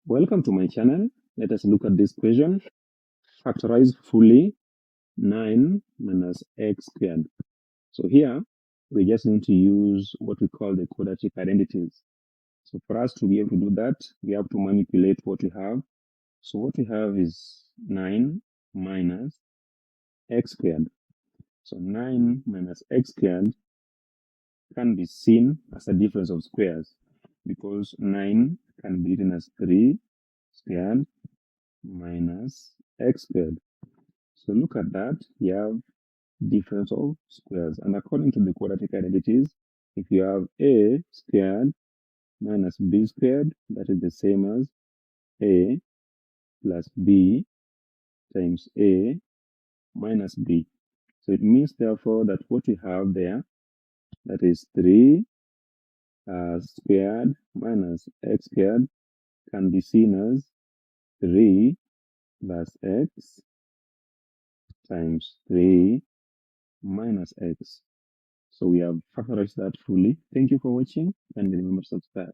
Welcome to my channel. Let us look at this question. Factorize fully 9 minus x squared. So here, we just need to use what we call the quadratic identities. So for us to be able to do that, we have to manipulate what we have. So what we have is 9 minus x squared. So 9 minus x squared can be seen as a difference of squares because 9 can be written as 3 squared minus x squared. So look at that. You have difference of squares. And according to the quadratic identities, if you have a squared minus b squared, that is the same as a plus b times a minus b. So it means, therefore, that what we have there, that is 3 squared minus x squared, can be seen as 3 plus x times 3 minus x. So we have factorized that fully. Thank you for watching, and remember to subscribe.